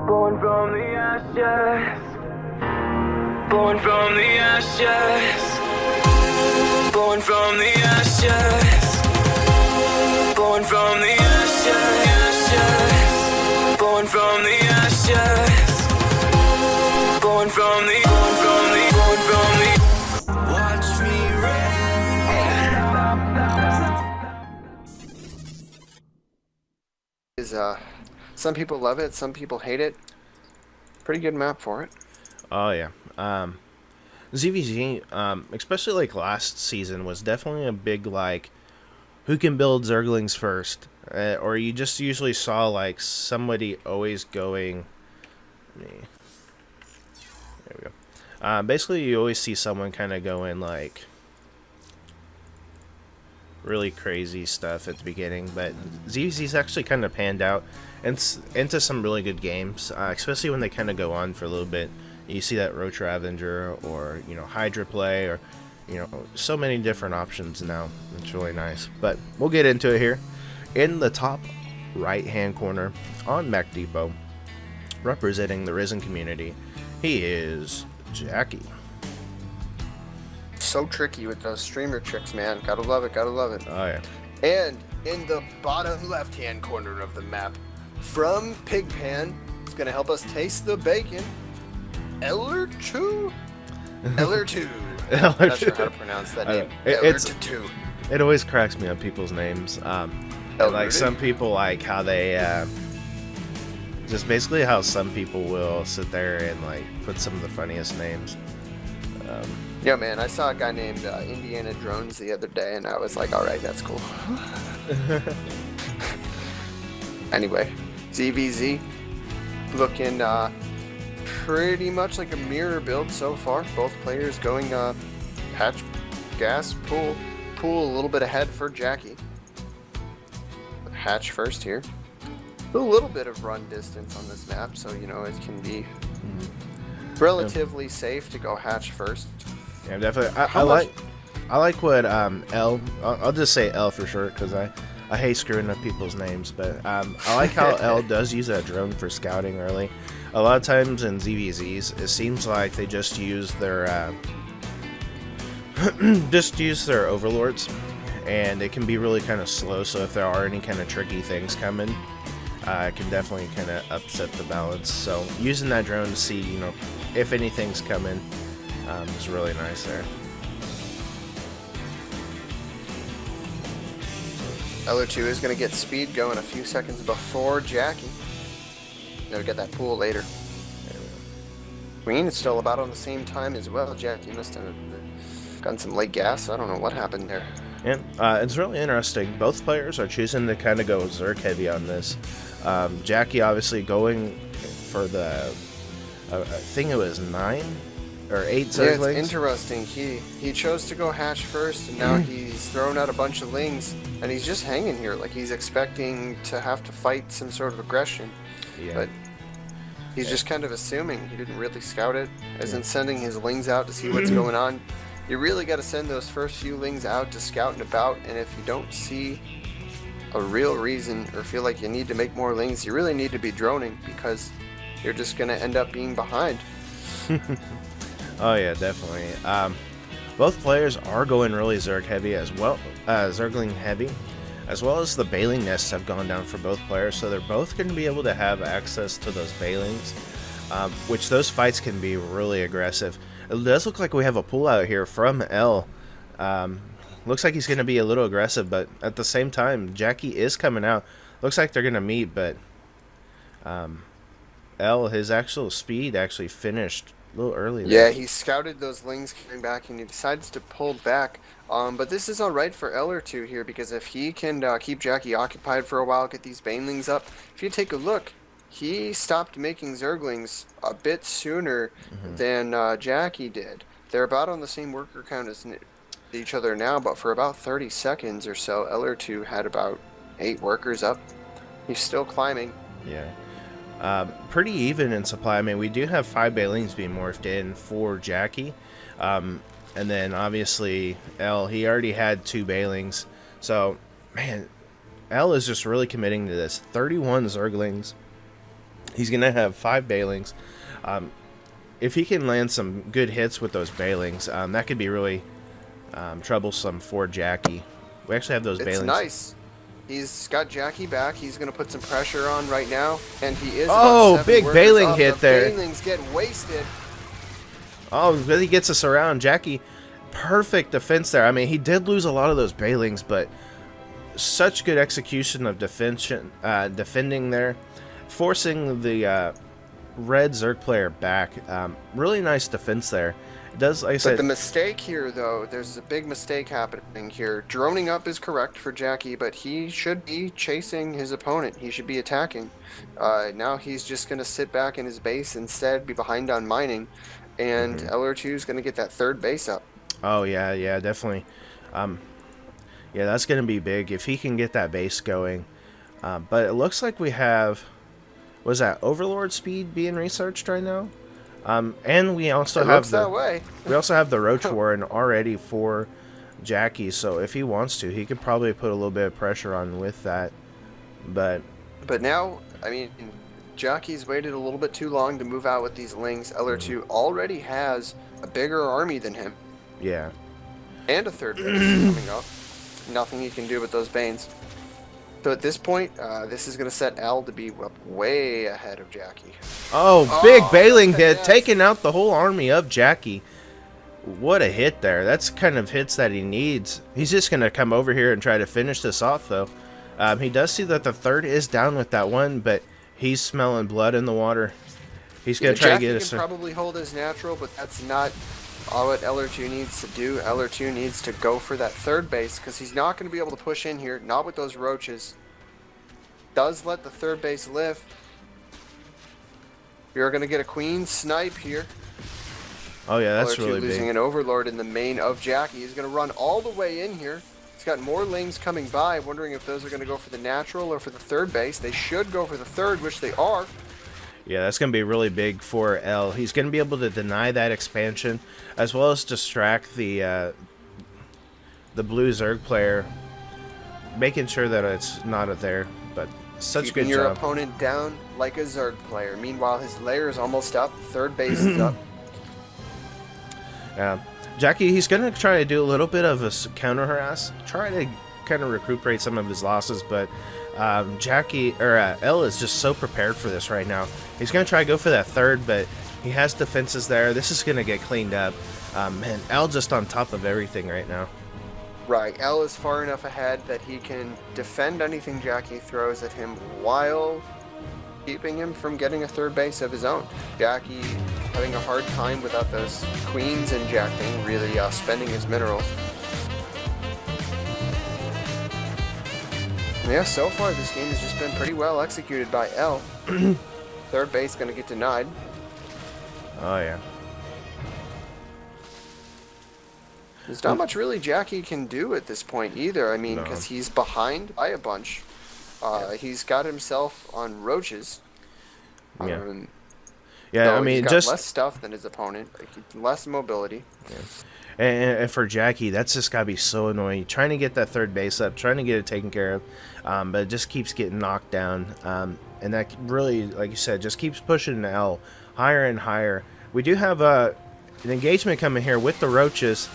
Born from the ashes. Born from the ashes. Born from the ashes. Born from the ashes. Born from the ashes. Born from the. Watch me Some people love it, some people hate it. Pretty good map for it. Oh yeah. ZVZ, especially like last season, was definitely a big like who can build Zerglings first, or you just usually saw like somebody always going. There we go. Basically, you always see someone kind of going like really crazy stuff at the beginning, but ZVZ's actually kind of panned out into some really good games, especially when they kind of go on for a little bit. You see that Roach Ravager or, Hydra play, or, so many different options now. It's really nice. But we'll get into it here. In the top right-hand corner on Mech Depot, representing the Risen community, he is Jacky. So tricky with those streamer tricks, man. Gotta love it, gotta love it. Oh, yeah. And in the bottom left-hand corner of the map, from Pigpan, it's gonna help us taste the bacon, elrttu? elrttu. I'm not sure how to pronounce that name. elrttu. It always cracks me up, people's names. Like some people, like how they just basically how some people will sit there and like put some of the funniest names. Yeah, man, I saw a guy named Indiana Drones the other day, and I was like, all right, that's cool. Anyway, ZVZ looking pretty much like a mirror build so far. Both players going hatch, gas, pool a little bit ahead for Jacky. Hatch first here. A little bit of run distance on this map, so it can be relatively safe to go hatch first. Yeah, definitely. I like what L. I'll just say L for short because I hate screwing up people's names, but I like how L does use that drone for scouting early. A lot of times in ZVZs, it seems like they just use their overlords, and it can be really kind of slow. So if there are any kind of tricky things coming, it can definitely kind of upset the balance. So using that drone to see, if anything's coming, is really nice there. elrttu is going to get speed going a few seconds before Jacky. They'll get that pool later. Queen is still about on the same time as well. Jacky must have gotten some late gas. I don't know what happened there. Yeah, it's really interesting. Both players are choosing to kind of go Zerg heavy on this. Jacky obviously going for the, I think it was 9 or 8 Zerglings. Yeah, it's interesting. He chose to go hatch first, and now he's thrown out a bunch of lings, and he's just hanging here like he's expecting to have to fight some sort of aggression. Yeah. But he's just kind of assuming. He didn't really scout it, as in sending his lings out to see what's going on. You really got to send those first few lings out to scout and about, and if you don't see a real reason or feel like you need to make more lings, you really need to be droning, because you're just going to end up being behind. Oh yeah, definitely. Both players are going really Zerg heavy as well, Zergling heavy, as well as the Bailing nests have gone down for both players, so they're both going to be able to have access to those Bailings, which those fights can be really aggressive. It does look like we have a pull out here from L. Looks like he's going to be a little aggressive, but at the same time, Jacky is coming out. Looks like they're going to meet, but L, his actual speed actually finished a little early there. Yeah, he scouted those lings coming back, and he decides to pull back. But this is alright for elrttu here, because if he can keep Jacky occupied for a while, get these banelings up. If you take a look, he stopped making Zerglings a bit sooner than Jacky did. They're about on the same worker count as each other now, but for about 30 seconds or so, elrttu had about 8 workers up. He's still climbing. Yeah. Pretty even in supply. I mean, we do have 5 Bailings being morphed in for Jacky. And then obviously L, he already had 2 Bailings. So, man, L is just really committing to this. 31 Zerglings. He's going to have 5 Bailings. If he can land some good hits with those Bailings, that could be really troublesome for Jacky. We actually have those Bailings. It's nice. He's got Jacky back. He's going to put some pressure on right now, and he is. Oh, big Bailing hit there. Bailings get wasted. Oh, really gets us around. Jacky, perfect defense there. I mean, he did lose a lot of those Bailings, but such good execution of defending there, forcing the red Zerg player back. Really nice defense there. It does, like I said. But the mistake here, though, there's a big mistake happening here. Droning up is correct for Jacky, but he should be chasing his opponent. He should be attacking. Now he's just going to sit back in his base instead, be behind on mining, and elrttu is going to get that third base up. Oh, yeah, definitely. Yeah, that's going to be big if he can get that base going. But it looks like we have, was that Overlord speed being researched right now? And we also have that way. We also have the Roach Warren already for Jacky, so if he wants to, he could probably put a little bit of pressure on with that. But now, I mean, Jacky's waited a little bit too long to move out with these lings. elrttu already has a bigger army than him. Yeah. And a third base coming up. Nothing he can do with those Banes. So at this point, this is going to set L to be way ahead of Jacky. Oh, big Bailing hit, taking out the whole army of Jacky. What a hit there. That's the kind of hits that he needs. He's just going to come over here and try to finish this off, though. He does see that the third is down with that one, but he's smelling blood in the water. He's going to try to get us. Jacky can probably hold his natural, but that's not all what elrttu needs to do. elrttu needs to go for that third base, because he's not going to be able to push in here, not with those roaches. Does let the third base live. You're going to get a queen snipe here. Oh yeah, that's elrttu really losing big. an overlord in the main of Jacky. He's going to run all the way in here. He's got more lings coming by, wondering if those are going to go for the natural or for the third base. They should go for the third, which they are. Yeah, that's going to be really big for L. He's going to be able to deny that expansion, as well as distract the blue Zerg player, making sure that it's not there. But such Keeping good your job. opponent down like a Zerg player. Meanwhile, his layer is almost up. Third base is up. Yeah, Jacky, he's going to try to do a little bit of a counter harass, try to kind of recuperate some of his losses, but Jacky or L is just so prepared for this right now. He's going to try to go for that third, but he has defenses there. This is going to get cleaned up. Man, L just on top of everything right now. Right, L is far enough ahead that he can defend anything Jacky throws at him while keeping him from getting a third base of his own. Jacky having a hard time without those queens injecting, really spending his minerals. Yeah, so far this game has just been pretty well executed by L. Third base going to get denied. Oh yeah. There's not much really Jacky can do at this point either. I mean, because he's behind by a bunch. He's got himself on roaches. Yeah. Yeah, I mean, he's got just less stuff than his opponent, like, less mobility. Yeah. And for Jacky, that's just gotta be so annoying. Trying to get that third base up, trying to get it taken care of, but it just keeps getting knocked down. And that really, like you said, just keeps pushing L higher and higher. We do have an engagement coming here with the roaches.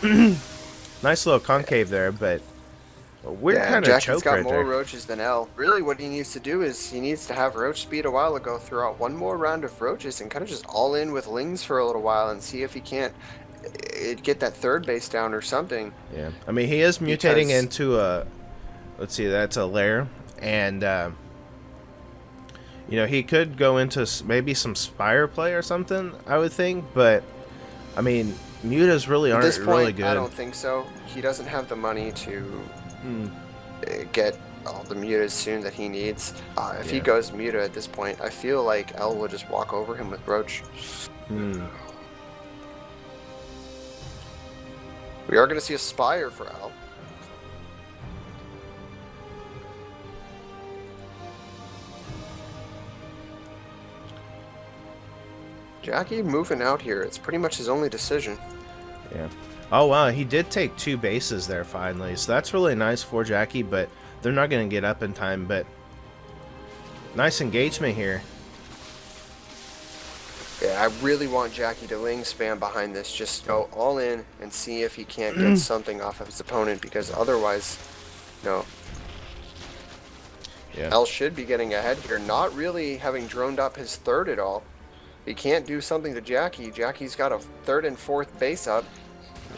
Nice little concave there, but we're kind of Jacky's choked got right more there. roaches than L. Really, what he needs to do is he needs to have roach speed a while ago, throw out one more round of roaches, and kind of just all in with lings for a little while and see if he can't get that third base down or something. Yeah, I mean, he is mutating into a, let's see, that's a lair, and you know, he could go into maybe some Spire play or something, I would think, but I mean, mutas really aren't really good. I don't think so. He doesn't have the money to get all the mutas soon that he needs. If he goes muta at this point, I feel like L will just walk over him with roach. We are going to see a Spire for L. Jacky moving out here. It's pretty much his only decision. Yeah. Oh wow, he did take 2 bases there finally, so that's really nice for Jacky, but they're not going to get up in time. But nice engagement here. Yeah, I really want Jacky to ling spam behind this. Just go all in and see if he can't get something off of his opponent, because otherwise, no. Yeah. El should be getting ahead here, not really having droned up his third at all. He can't do something to Jacky. Jacky's got a third and fourth base up.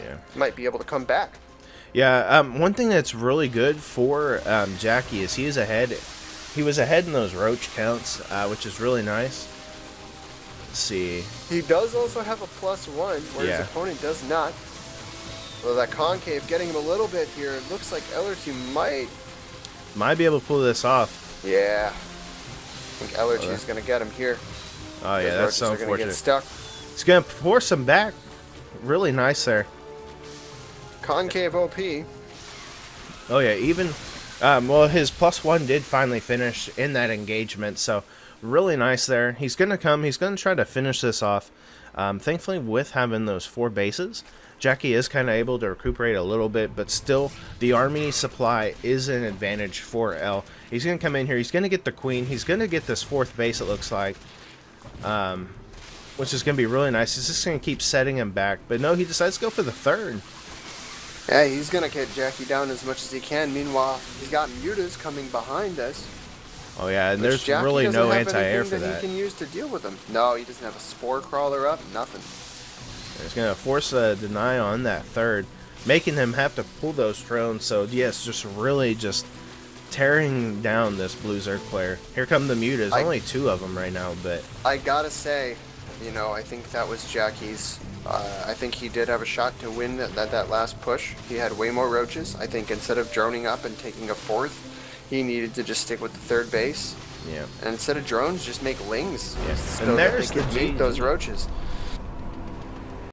Yeah. Might be able to come back. Yeah, one thing that's really good for Jacky is he is ahead. He was ahead in those roach counts, which is really nice. Let's see. He does also have a +1, where Yeah. his opponent does not. So that concave getting him a little bit here. It looks like elrttu Might be able to pull this off. Yeah. I think elrttu is going to get him here. Oh yeah, Those that's so roaches are gonna get unfortunate. stuck. He's gonna force him back. Really nice there. Concave OP. Oh yeah, even well, his +1 did finally finish in that engagement, so really nice there. He's gonna come. He's gonna try to finish this off. Thankfully, with having those 4 bases, Jacky is kind of able to recuperate a little bit, but still, the army supply is an advantage for El. He's gonna come in here. He's gonna get the queen. He's gonna get this 4th base. It looks like. Which is going to be really nice. He's just going to keep setting him back. But no, he decides to go for the 3rd. Yeah, he's going to get Jacky down as much as he can. Meanwhile, he's got mutas coming behind us. Oh, yeah, and there's Jackie really doesn't no have anti-air anything for that. he can use to deal with him. No, he doesn't have a spore crawler up, nothing. He's going to force a deny on that 3rd, making him have to pull those drones. So, yes, just really just tearing down this Blue Zerg player. Here come the mutas. Only 2 of them right now, but I gotta say, you know, I think that was Jacky's. I think he did have a shot to win that last push. He had way more roaches. I think instead of droning up and taking a 4th, he needed to just stick with the 3rd base. yeah. And instead of drones, just make lings. Yeah. So And that there's they could the beat those GG. roaches.